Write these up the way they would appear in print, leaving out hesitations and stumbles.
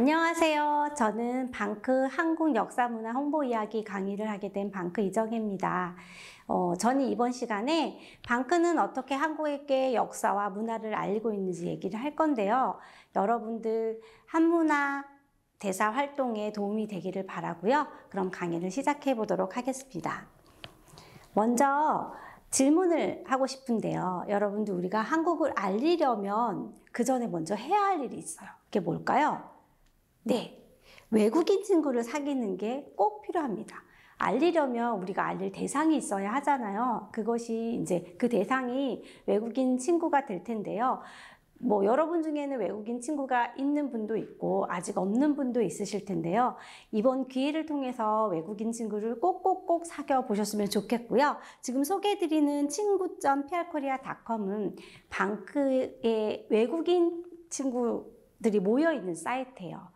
안녕하세요. 저는 방크 한국 역사문화 홍보 이야기 강의를 하게 된 방크 이정혜입니다. 저는 이번 시간에 방크는 어떻게 한국의 역사와 문화를 알리고 있는지 얘기를 할 건데요. 여러분들 한문화 대사 활동에 도움이 되기를 바라고요. 그럼 강의를 시작해 보도록 하겠습니다. 먼저 질문을 하고 싶은데요. 여러분들 우리가 한국을 알리려면 그 전에 먼저 해야 할 일이 있어요. 그게 뭘까요? 네, 외국인 친구를 사귀는 게 꼭 필요합니다. 알리려면 우리가 알릴 대상이 있어야 하잖아요. 그것이 이제 그 대상이 외국인 친구가 될 텐데요. 여러분 중에는 외국인 친구가 있는 분도 있고 아직 없는 분도 있으실 텐데요. 이번 기회를 통해서 외국인 친구를 꼭꼭꼭 사귀어 보셨으면 좋겠고요. 지금 소개해드리는 친구.prkorea.com은 방크의 외국인 친구들이 모여있는 사이트예요.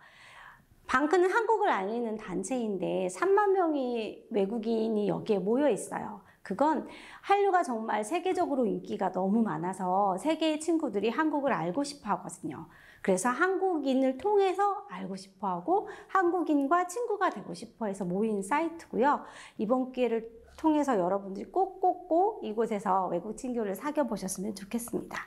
방크는 한국을 알리는 단체인데 3만 명의 외국인이 여기에 모여 있어요. 그건 한류가 정말 세계적으로 인기가 너무 많아서 세계의 친구들이 한국을 알고 싶어 하거든요. 그래서 한국인을 통해서 알고 싶어 하고 한국인과 친구가 되고 싶어 해서 모인 사이트고요. 이번 기회를 통해서 여러분들이 꼭꼭꼭 이곳에서 외국 친구를 사귀어 보셨으면 좋겠습니다.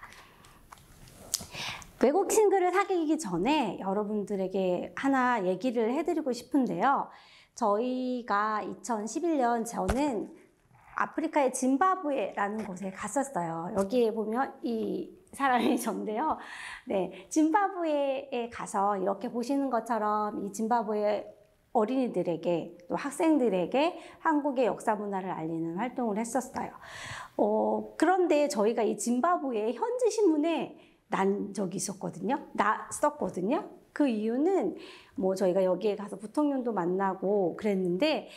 외국 친구를 사귀기 전에 여러분들에게 하나 얘기를 해드리고 싶은데요. 저희가 2011년 저는 아프리카의 짐바브웨라는 곳에 갔었어요. 여기에 보면 이 사람이 전데요. 네, 짐바브웨에 가서 이렇게 보시는 것처럼 이 짐바브웨 어린이들에게 또 학생들에게 한국의 역사 문화를 알리는 활동을 했었어요. 그런데 저희가 이 짐바브웨 현지 신문에 난 적이 썼거든요. 그 이유는 저희가 여기에 가서 부통령도 만나고 그랬는데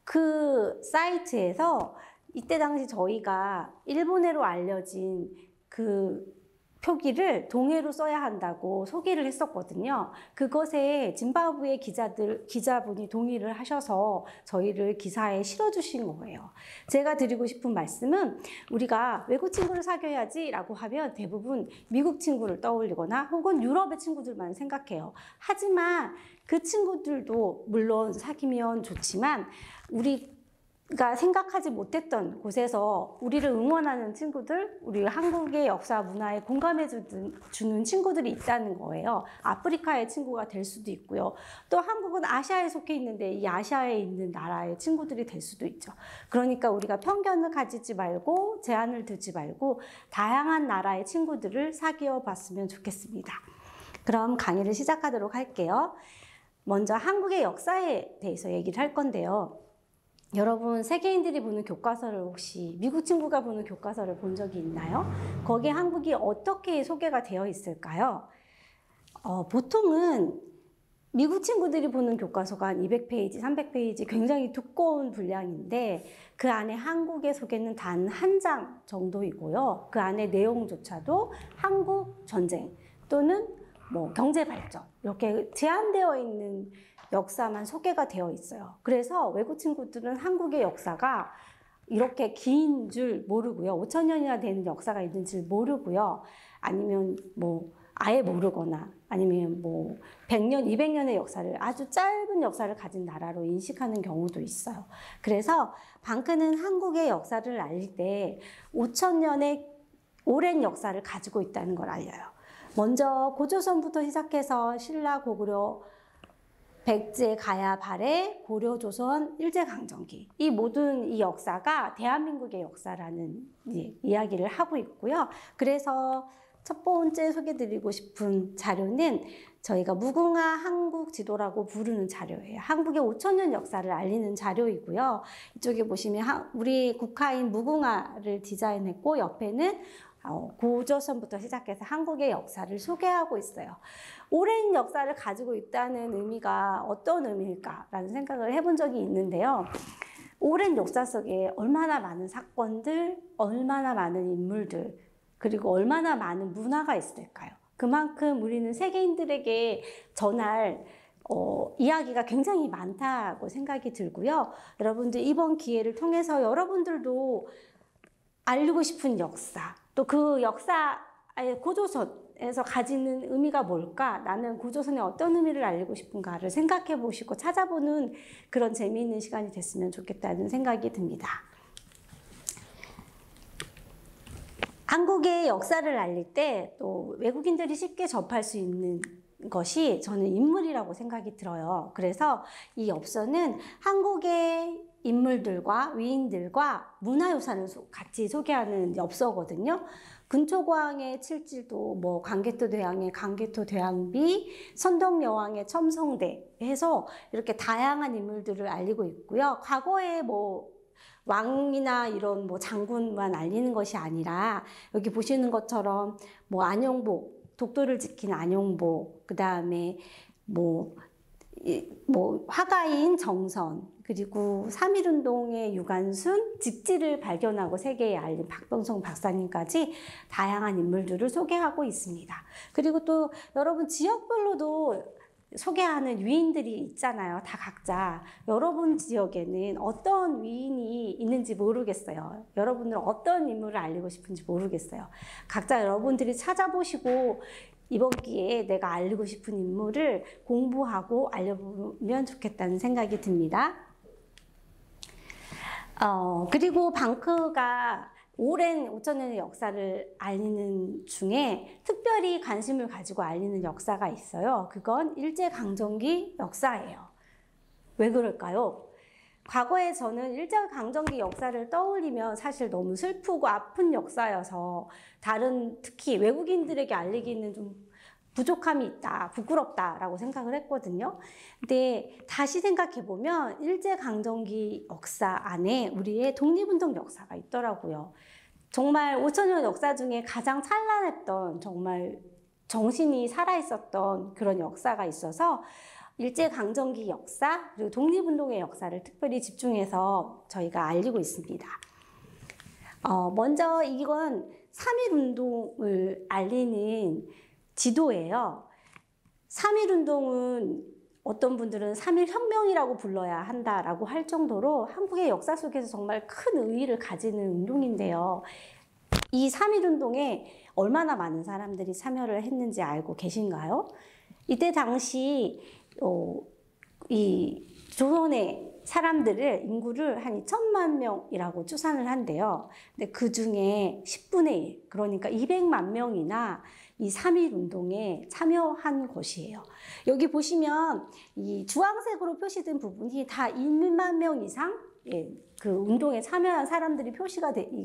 그 사이트에서 이때 당시 저희가 일본어로 알려진 그 표기를 동해로 써야 한다고 소개를 했었거든요. 그것에 짐바브웨 기자분이 동의를 하셔서 저희를 기사에 실어주신 거예요. 제가 드리고 싶은 말씀은 우리가 외국 친구를 사귀어야지 라고 하면 대부분 미국 친구를 떠올리거나 혹은 유럽의 친구들만 생각해요. 하지만 그 친구들도 물론 사귀면 좋지만 우리가 생각하지 못했던 곳에서 우리를 응원하는 친구들, 우리 한국의 역사 문화에 공감해 주는 친구들이 있다는 거예요. 아프리카의 친구가 될 수도 있고요. 또 한국은 아시아에 속해 있는데 이 아시아에 있는 나라의 친구들이 될 수도 있죠. 그러니까 우리가 편견을 가지지 말고 제한을 두지 말고 다양한 나라의 친구들을 사귀어 봤으면 좋겠습니다. 그럼 강의를 시작하도록 할게요. 먼저 한국의 역사에 대해서 얘기를 할 건데요. 여러분 세계인들이 보는 교과서를 혹시 미국 친구가 보는 교과서를 본 적이 있나요? 거기에 한국이 어떻게 소개가 되어 있을까요? 보통은 미국 친구들이 보는 교과서가 한 200페이지, 300페이지 굉장히 두꺼운 분량인데 그 안에 한국의 소개는 단 한 장 정도이고요. 그 안에 내용조차도 한국 전쟁 또는 경제 발전 이렇게 제한되어 있는 역사만 소개가 되어 있어요. 그래서 외국 친구들은 한국의 역사가 이렇게 긴 줄 모르고요. 5,000년이나 되는 역사가 있는 줄 모르고요. 아니면 아예 모르거나 아니면 100년, 200년의 역사를 아주 짧은 역사를 가진 나라로 인식하는 경우도 있어요. 그래서 방크는 한국의 역사를 알릴 때 5,000년의 오랜 역사를 가지고 있다는 걸 알려요. 먼저 고조선부터 시작해서 신라, 고구려, 백제, 가야, 발해, 고려, 조선, 일제강점기 이 모든 이 역사가 대한민국의 역사라는 이야기를 하고 있고요. 그래서 첫 번째 소개드리고 싶은 자료는 저희가 무궁화 한국 지도라고 부르는 자료예요. 한국의 5,000년 역사를 알리는 자료이고요. 이쪽에 보시면 우리 국화인 무궁화를 디자인했고 옆에는 고조선부터 시작해서 한국의 역사를 소개하고 있어요. 오랜 역사를 가지고 있다는 의미가 어떤 의미일까라는 생각을 해본 적이 있는데요. 오랜 역사 속에 얼마나 많은 사건들, 얼마나 많은 인물들, 그리고 얼마나 많은 문화가 있을까요? 그만큼 우리는 세계인들에게 전할 이야기가 굉장히 많다고 생각이 들고요. 여러분들 이번 기회를 통해서 여러분들도 알리고 싶은 역사, 또 그 역사, 고조선, 구조선에서 가지는 의미가 뭘까? 나는 구조선에 어떤 의미를 알리고 싶은가를 생각해 보시고 찾아보는 그런 재미있는 시간이 됐으면 좋겠다는 생각이 듭니다. 한국의 역사를 알릴 때 또 외국인들이 쉽게 접할 수 있는 것이 저는 인물이라고 생각이 들어요. 그래서 이 엽서는 한국의 인물들과 위인들과 문화유산을 같이 소개하는 엽서거든요. 근초고항의 칠지도, 뭐 광개토 대왕의 광개토 대왕비, 선덕여왕의 첨성대 해서 이렇게 다양한 인물들을 알리고 있고요. 과거에 뭐 왕이나 이런 뭐 장군만 알리는 것이 아니라 여기 보시는 것처럼 뭐 안용복, 독도를 지킨 안용복, 그 다음에 뭐 화가인 정선, 그리고 3.1운동의 유관순, 직지를 발견하고 세계에 알린 박병성 박사님까지 다양한 인물들을 소개하고 있습니다. 그리고 또 여러분 지역별로도 소개하는 위인들이 있잖아요. 다 각자. 여러분 지역에는 어떤 위인이 있는지 모르겠어요. 여러분들은 어떤 인물을 알리고 싶은지 모르겠어요. 각자 여러분들이 찾아보시고 이번 기회에 내가 알리고 싶은 인물을 공부하고 알려보면 좋겠다는 생각이 듭니다. 그리고 방크가 오랜 5,000년의 역사를 알리는 중에 특별히 관심을 가지고 알리는 역사가 있어요. 그건 일제강점기 역사예요. 왜 그럴까요? 과거에 저는 일제강점기 역사를 떠올리면 사실 너무 슬프고 아픈 역사여서 특히 외국인들에게 알리기는 좀 부족함이 있다, 부끄럽다라고 생각을 했거든요. 근데 다시 생각해보면 일제강점기 역사 안에 우리의 독립운동 역사가 있더라고요. 정말 5,000년 역사 중에 가장 찬란했던, 정말 정신이 살아있었던 그런 역사가 있어서 일제강점기 역사, 그리고 독립운동의 역사를 특별히 집중해서 저희가 알리고 있습니다. 먼저 이건 3.1운동을 알리는 지도예요. 3.1운동은 어떤 분들은 3.1혁명이라고 불러야 한다라고 할 정도로 한국의 역사 속에서 정말 큰 의의를 가지는 운동인데요. 이 3.1운동에 얼마나 많은 사람들이 참여를 했는지 알고 계신가요? 이때 당시 이 조선의 사람들을 인구를 한 2천만 명이라고 추산을 한대요. 근데 그 중에 10분의 1, 그러니까 200만 명이나 이 3.1운동에 참여한 것이에요. 여기 보시면 이 주황색으로 표시된 부분이 다 1만 명 이상 그 운동에 참여한 사람들이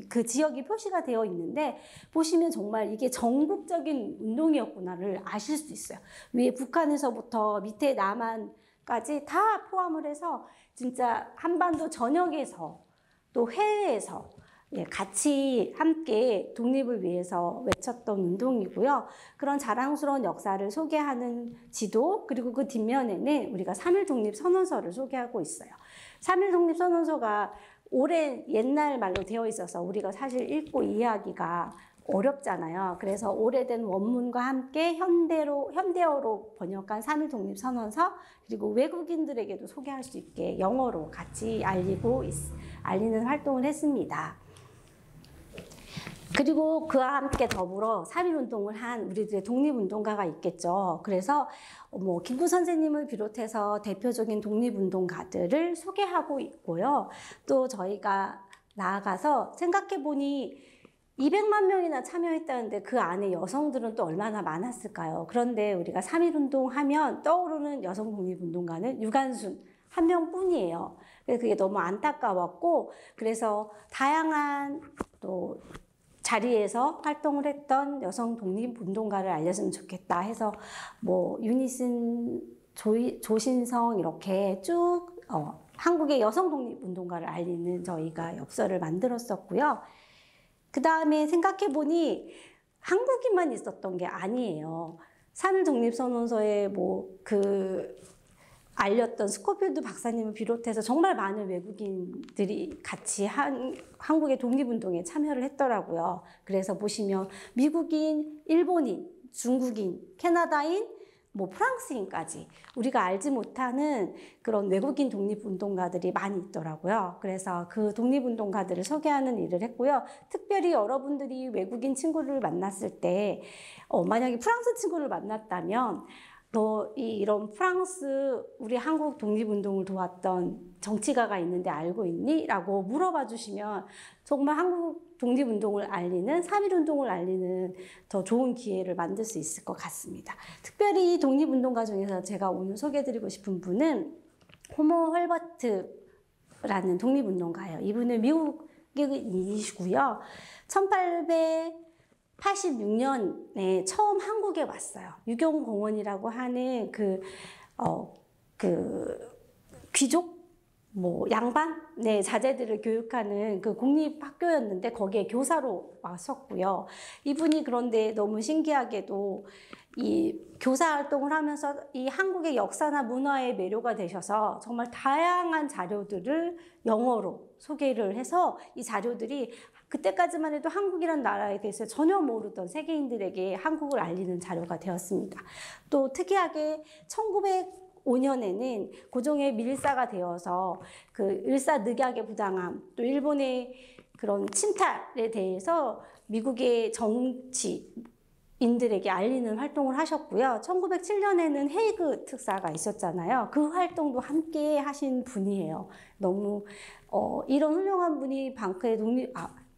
그 지역이 표시가 되어 있는데 보시면 정말 이게 전국적인 운동이었구나를 아실 수 있어요. 위에 북한에서부터 밑에 남한까지 다 포함을 해서 진짜 한반도 전역에서 또 해외에서 같이 함께 독립을 위해서 외쳤던 운동이고요. 그런 자랑스러운 역사를 소개하는 지도, 그리고 그 뒷면에는 우리가 3.1 독립선언서를 소개하고 있어요. 3.1 독립선언서가 오랜 옛날 말로 되어 있어서 우리가 사실 읽고 이해하기가 어렵잖아요. 그래서 오래된 원문과 함께 현대어로 번역한 3.1 독립선언서, 그리고 외국인들에게도 소개할 수 있게 영어로 같이 알리는 활동을 했습니다. 그리고 그와 함께 더불어 3.1운동을 한 우리들의 독립운동가가 있겠죠. 그래서 김구 선생님을 비롯해서 대표적인 독립운동가들을 소개하고 있고요. 또 저희가 나아가서 생각해보니 200만 명이나 참여했다는데 그 안에 여성들은 또 얼마나 많았을까요? 그런데 우리가 3.1운동 하면 떠오르는 여성 독립운동가는 유관순 한 명뿐이에요. 그래서 그게 너무 안타까웠고, 그래서 다양한 또 자리에서 활동을 했던 여성 독립운동가를 알려주면 좋겠다 해서 유니슨, 조신성 이렇게 쭉 한국의 여성 독립운동가를 알리는 저희가 엽서를 만들었었고요. 그 다음에 생각해보니 한국인만 있었던 게 아니에요. 3.1 독립선언서에 알렸던 스코필드 박사님을 비롯해서 정말 많은 외국인들이 같이 한국의 독립운동에 참여를 했더라고요. 그래서 보시면 미국인, 일본인, 중국인, 캐나다인, 뭐 프랑스인까지 우리가 알지 못하는 그런 외국인 독립운동가들이 많이 있더라고요. 그래서 그 독립운동가들을 소개하는 일을 했고요. 특별히 여러분들이 외국인 친구를 만났을 때 만약에 프랑스 친구를 만났다면 너 이런 프랑스 우리 한국 독립운동을 도왔던 정치가가 있는데 알고 있니? 라고 물어봐 주시면 정말 한국 독립운동을 알리는 3.1운동을 알리는 더 좋은 기회를 만들 수 있을 것 같습니다. 특별히 독립운동가 중에서 제가 오늘 소개해드리고 싶은 분은 호모 헐버트라는 독립운동가예요. 이분은 미국인이시고요. 1886년에 처음 한국에 왔어요. 유경공원이라고 하는 그 귀족 뭐 양반 자제들을 교육하는 그 공립학교였는데 거기에 교사로 왔었고요. 이분이 그런데 너무 신기하게도 이 교사 활동을 하면서 이 한국의 역사나 문화에 매료가 되셔서 정말 다양한 자료들을 영어로 소개를 해서 이 자료들이 그때까지만 해도 한국이란 나라에 대해서 전혀 모르던 세계인들에게 한국을 알리는 자료가 되었습니다. 또 특이하게 1905년에는 고종의 밀사가 되어서 그 일사늑약의 부당함, 또 일본의 그런 침탈에 대해서 미국의 정치인들에게 알리는 활동을 하셨고요. 1907년에는 헤이그 특사가 있었잖아요. 그 활동도 함께 하신 분이에요. 너무 이런 훌륭한 분이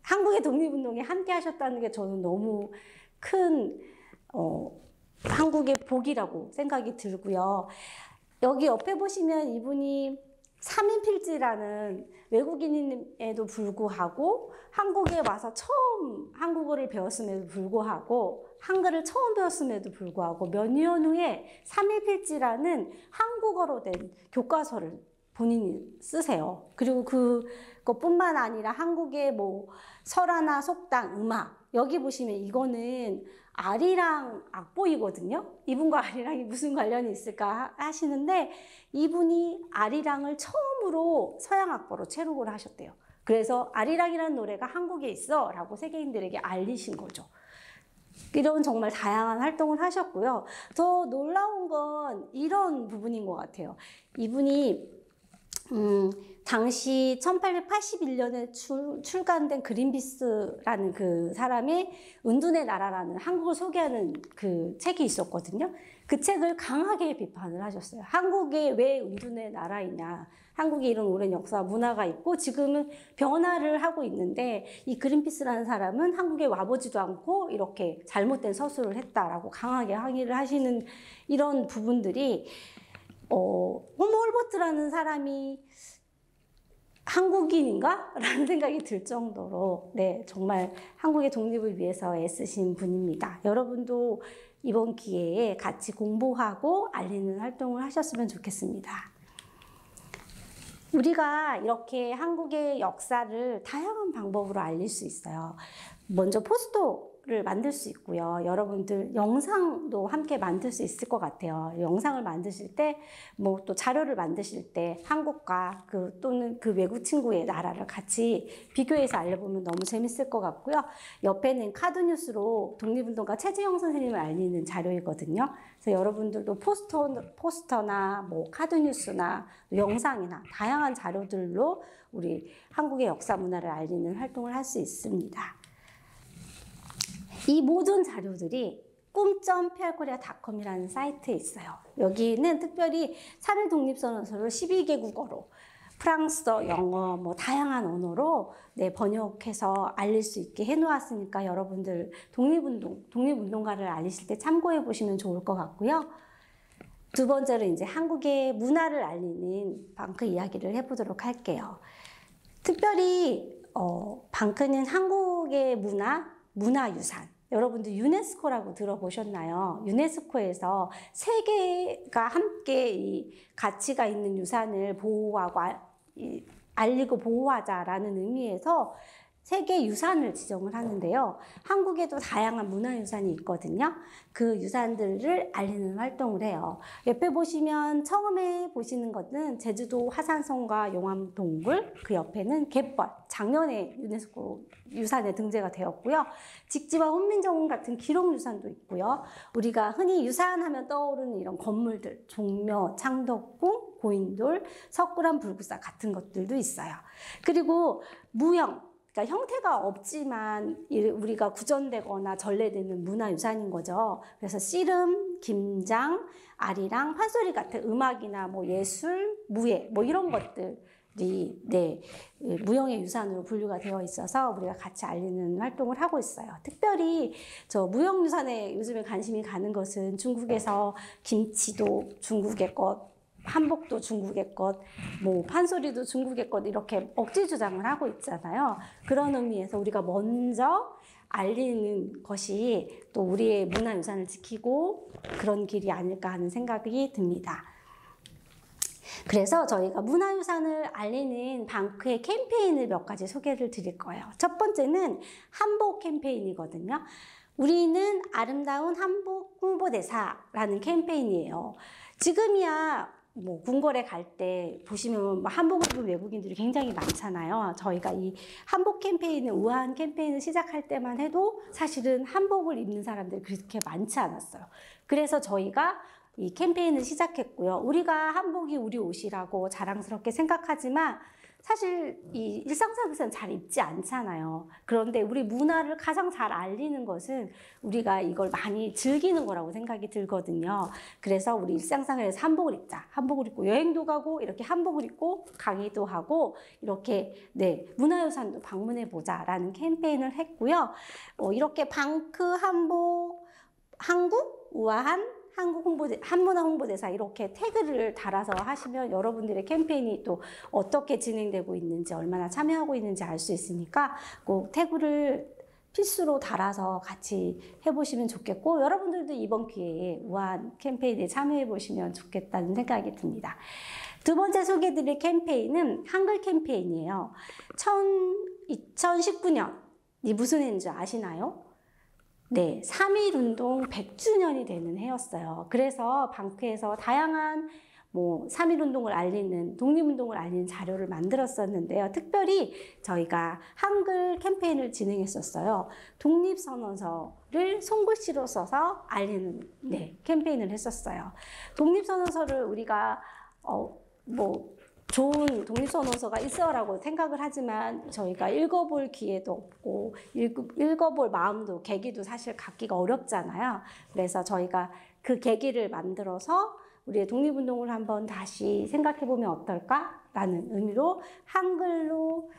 한국의 독립운동에 함께 하셨다는 게 저는 너무 큰 한국의 복이라고 생각이 들고요. 여기 옆에 보시면 이분이 3인필지라는 외국인임에도 불구하고 한국에 와서 처음 한국어를 배웠음에도 불구하고 한글을 처음 배웠음에도 불구하고 몇 년 후에 3인필지라는 한국어로 된 교과서를 본인이 쓰세요. 그리고 그것뿐만 아니라 한국의 뭐 설화나 속담, 음악 여기 보시면 이거는 아리랑 악보이거든요. 이분과 아리랑이 무슨 관련이 있을까 하시는데 이분이 아리랑을 처음으로 서양 악보로 채록을 하셨대요. 그래서 아리랑이라는 노래가 한국에 있어 라고 세계인들에게 알리신 거죠. 이런 정말 다양한 활동을 하셨고요. 더 놀라운 건 이런 부분인 것 같아요. 이분이 당시 1881년에 출간된 그린피스라는 그 사람의 은둔의 나라라는 한국을 소개하는 그 책이 있었거든요. 그 책을 강하게 비판을 하셨어요. 한국이 왜 은둔의 나라이냐. 한국이 이런 오랜 역사와 문화가 있고 지금은 변화를 하고 있는데 이 그린피스라는 사람은 한국에 와보지도 않고 이렇게 잘못된 서술을 했다라고 강하게 항의를 하시는 이런 부분들이 호모 홀버트라는 사람이 한국인인가? 라는 생각이 들 정도로 정말 한국의 독립을 위해서 애쓰신 분입니다. 여러분도 이번 기회에 같이 공부하고 알리는 활동을 하셨으면 좋겠습니다. 우리가 이렇게 한국의 역사를 다양한 방법으로 알릴 수 있어요. 먼저 포스터를 만들 수 있고요. 여러분들 영상도 함께 만들 수 있을 것 같아요. 영상을 만드실 때, 뭐 또 자료를 만드실 때 한국과 또는 그 외국 친구의 나라를 같이 비교해서 알려보면 너무 재밌을 것 같고요. 옆에는 카드뉴스로 독립운동가 최재형 선생님을 알리는 자료이거든요. 그래서 여러분들도 포스터나 뭐 카드뉴스나 영상이나 다양한 자료들로 우리 한국의 역사 문화를 알리는 활동을 할 수 있습니다. 이 모든 자료들이 꿈.prkorea.com이라는 사이트에 있어요. 여기는 특별히 3.1 독립선언서를 12개국어로 프랑스어, 영어, 뭐 다양한 언어로 번역해서 알릴 수 있게 해놓았으니까 여러분들 독립운동가를 알리실 때 참고해 보시면 좋을 것 같고요. 두 번째로 이제 한국의 문화를 알리는 방크 이야기를 해보도록 할게요. 특별히 방크는 한국의 문화유산. 여러분들 유네스코라고 들어보셨나요? 유네스코에서 세계가 함께 이 가치가 있는 유산을 보호하고 알리고 보호하자라는 의미에서 세계 유산을 지정을 하는데요. 한국에도 다양한 문화유산이 있거든요. 그 유산들을 알리는 활동을 해요. 옆에 보시면 처음에 보시는 것은 제주도 화산성과 용암동굴, 그 옆에는 갯벌, 작년에 유네스코 유산에 등재가 되었고요. 직지와 훈민정음 같은 기록유산도 있고요. 우리가 흔히 유산하면 떠오르는 이런 건물들, 종묘, 창덕궁, 고인돌, 석굴암, 불구사 같은 것들도 있어요. 그리고 무형, 그러니까 형태가 없지만 우리가 구전되거나 전래되는 문화유산인 거죠. 그래서 씨름, 김장, 아리랑, 판소리 같은 음악이나 뭐 예술, 무예 뭐 이런 것들이 무형의 유산으로 분류가 되어 있어서 우리가 같이 알리는 활동을 하고 있어요. 특별히 저 무형유산에 요즘에 관심이 가는 것은 중국에서 김치도 중국의 것, 한복도 중국의 것, 뭐 판소리도 중국의 것 이렇게 억지 주장을 하고 있잖아요. 그런 의미에서 우리가 먼저 알리는 것이 또 우리의 문화유산을 지키고 그런 길이 아닐까 하는 생각이 듭니다. 그래서 저희가 문화유산을 알리는 방크의 캠페인을 몇 가지 소개를 드릴 거예요. 첫 번째는 한복 캠페인이거든요. 우리는 아름다운 한복 홍보대사라는 캠페인이에요. 지금이야 뭐 궁궐에 갈 때 보시면 한복을 입은 외국인들이 굉장히 많잖아요. 저희가 이 한복 캠페인을 우아한 캠페인을 시작할 때만 해도 사실은 한복을 입는 사람들이 그렇게 많지 않았어요. 그래서 저희가 이 캠페인을 시작했고요. 우리가 한복이 우리 옷이라고 자랑스럽게 생각하지만 사실 이 일상생활에서는 잘 입지 않잖아요. 그런데 우리 문화를 가장 잘 알리는 것은 우리가 이걸 많이 즐기는 거라고 생각이 들거든요. 그래서 우리 일상생활에서 한복을 입자. 한복을 입고 여행도 가고 이렇게 한복을 입고 강의도 하고 이렇게 문화유산도 방문해 보자라는 캠페인을 했고요. 이렇게 방크 한복 한국 우아한 한문화 홍보대사 이렇게 태그를 달아서 하시면 여러분들의 캠페인이 또 어떻게 진행되고 있는지 얼마나 참여하고 있는지 알 수 있으니까 꼭 태그를 필수로 달아서 같이 해보시면 좋겠고 여러분들도 이번 기회에 우아한 캠페인에 참여해 보시면 좋겠다는 생각이 듭니다. 두 번째 소개해드릴 캠페인은 한글 캠페인이에요. 2019년이 무슨 해인 줄 아시나요? 네, 3.1운동 100주년이 되는 해였어요. 그래서 방크에서 다양한 3.1운동을 알리는, 독립운동을 알리는 자료를 만들었었는데요. 특별히 저희가 한글 캠페인을 진행했었어요. 독립선언서를 손글씨로 써서 알리는 캠페인을 했었어요. 독립선언서를 우리가 좋은 독립선언서가 있어라고 생각을 하지만 저희가 읽어볼 기회도 없고 읽어볼 마음도 계기도 사실 갖기가 어렵잖아요. 그래서 저희가 그 계기를 만들어서 우리의 독립운동을 한번 다시 생각해보면 어떨까라는 의미로 한글로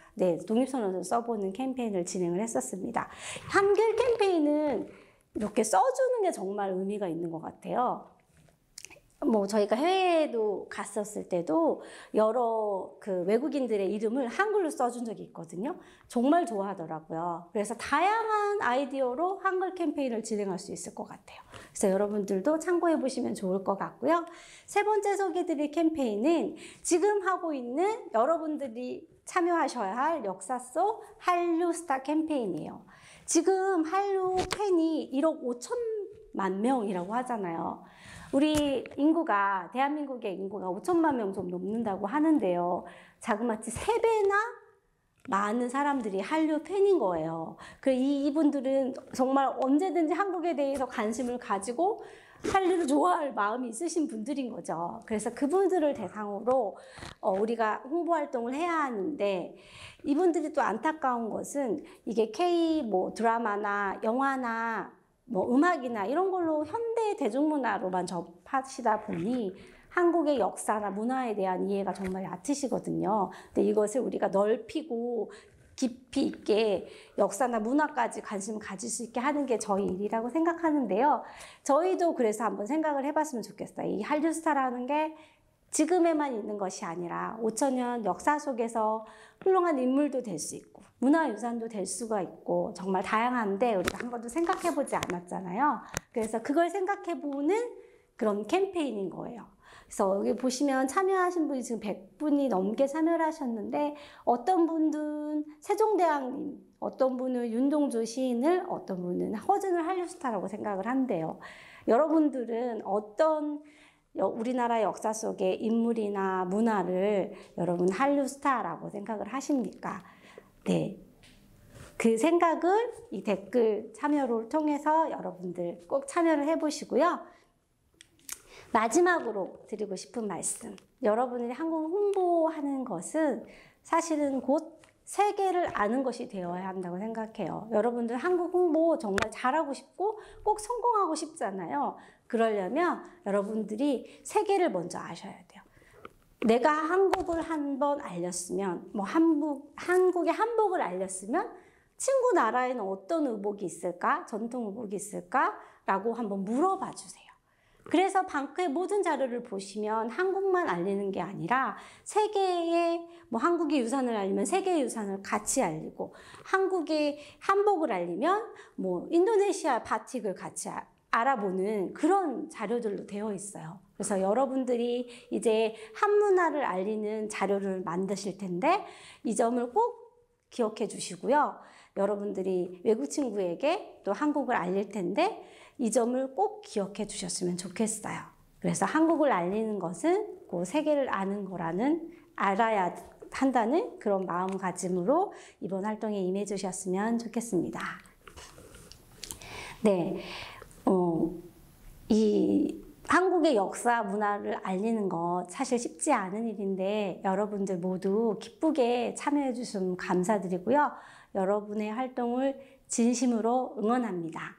독립선언서를 써보는 캠페인을 진행을 했었습니다. 한글 캠페인은 이렇게 써주는 게 정말 의미가 있는 것 같아요. 저희가 해외에도 갔었을 때도 여러 외국인들의 이름을 한글로 써준 적이 있거든요. 정말 좋아하더라고요. 그래서 다양한 아이디어로 한글 캠페인을 진행할 수 있을 것 같아요. 그래서 여러분들도 참고해 보시면 좋을 것 같고요. 세 번째 소개해드릴 캠페인은 지금 하고 있는 여러분들이 참여하셔야 할 역사 속 한류 스타 캠페인이에요. 지금 한류 팬이 1억 5천만 명이라고 하잖아요. 우리 인구가, 대한민국의 인구가 5천만 명 좀 넘는다고 하는데요. 자그마치 3배나 많은 사람들이 한류 팬인 거예요. 이분들은 정말 언제든지 한국에 대해서 관심을 가지고 한류를 좋아할 마음이 있으신 분들인 거죠. 그래서 그분들을 대상으로 우리가 홍보 활동을 해야 하는데 이분들이 또 안타까운 것은 이게 K 드라마나 영화나 음악이나 이런 걸로 현대 대중문화로만 접하시다 보니 한국의 역사나 문화에 대한 이해가 정말 얕으시거든요. 근데 이것을 우리가 넓히고 깊이 있게 역사나 문화까지 관심을 가질 수 있게 하는 게 저희 일이라고 생각하는데요. 저희도 그래서 한번 생각을 해봤으면 좋겠어요. 이 한류스타라는 게 지금에만 있는 것이 아니라 5천년 역사 속에서 훌륭한 인물도 될 수 있고 문화유산도 될 수가 있고 정말 다양한데 우리가 한 번도 생각해보지 않았잖아요. 그래서 그걸 생각해보는 그런 캠페인인 거예요. 그래서 여기 보시면 참여하신 분이 지금 100분이 넘게 참여를 하셨는데 어떤 분들은 세종대왕님 어떤 분은 윤동주 시인을, 어떤 분은 허준을 한류스타라고 생각을 한대요. 여러분들은 어떤 우리나라 역사 속의 인물이나 문화를 여러분 한류스타라고 생각을 하십니까? 네. 그 생각을 이 댓글 참여를 통해서 여러분들 꼭 참여를 해보시고요. 마지막으로 드리고 싶은 말씀. 여러분이 한국 홍보하는 것은 사실은 곧 세계를 아는 것이 되어야 한다고 생각해요. 여러분들 한국 홍보 정말 잘하고 싶고 꼭 성공하고 싶잖아요. 그러려면 여러분들이 세계를 먼저 아셔야 돼요. 내가 한국을 한번 알렸으면, 한국의 한복을 알렸으면 친구 나라에는 어떤 의복이 있을까? 전통 의복이 있을까? 라고 한번 물어봐 주세요. 그래서 방크의 모든 자료를 보시면 한국만 알리는 게 아니라 세계의 한국의 유산을 알리면 세계의 유산을 같이 알리고, 한국의 한복을 알리면 인도네시아 바틱을 같이 알아보는 그런 자료들로 되어 있어요. 그래서 여러분들이 이제 한문화를 알리는 자료를 만드실 텐데 이 점을 꼭 기억해 주시고요. 여러분들이 외국 친구에게 또 한국을 알릴 텐데 이 점을 꼭 기억해 주셨으면 좋겠어요. 그래서 한국을 알리는 것은 그 세계를 아는 거라는, 알아야 한다는 그런 마음가짐으로 이번 활동에 임해 주셨으면 좋겠습니다. 네, 이 한국의 역사 문화를 알리는 것 사실 쉽지 않은 일인데 여러분들 모두 기쁘게 참여해 주셔서 감사드리고요. 여러분의 활동을 진심으로 응원합니다.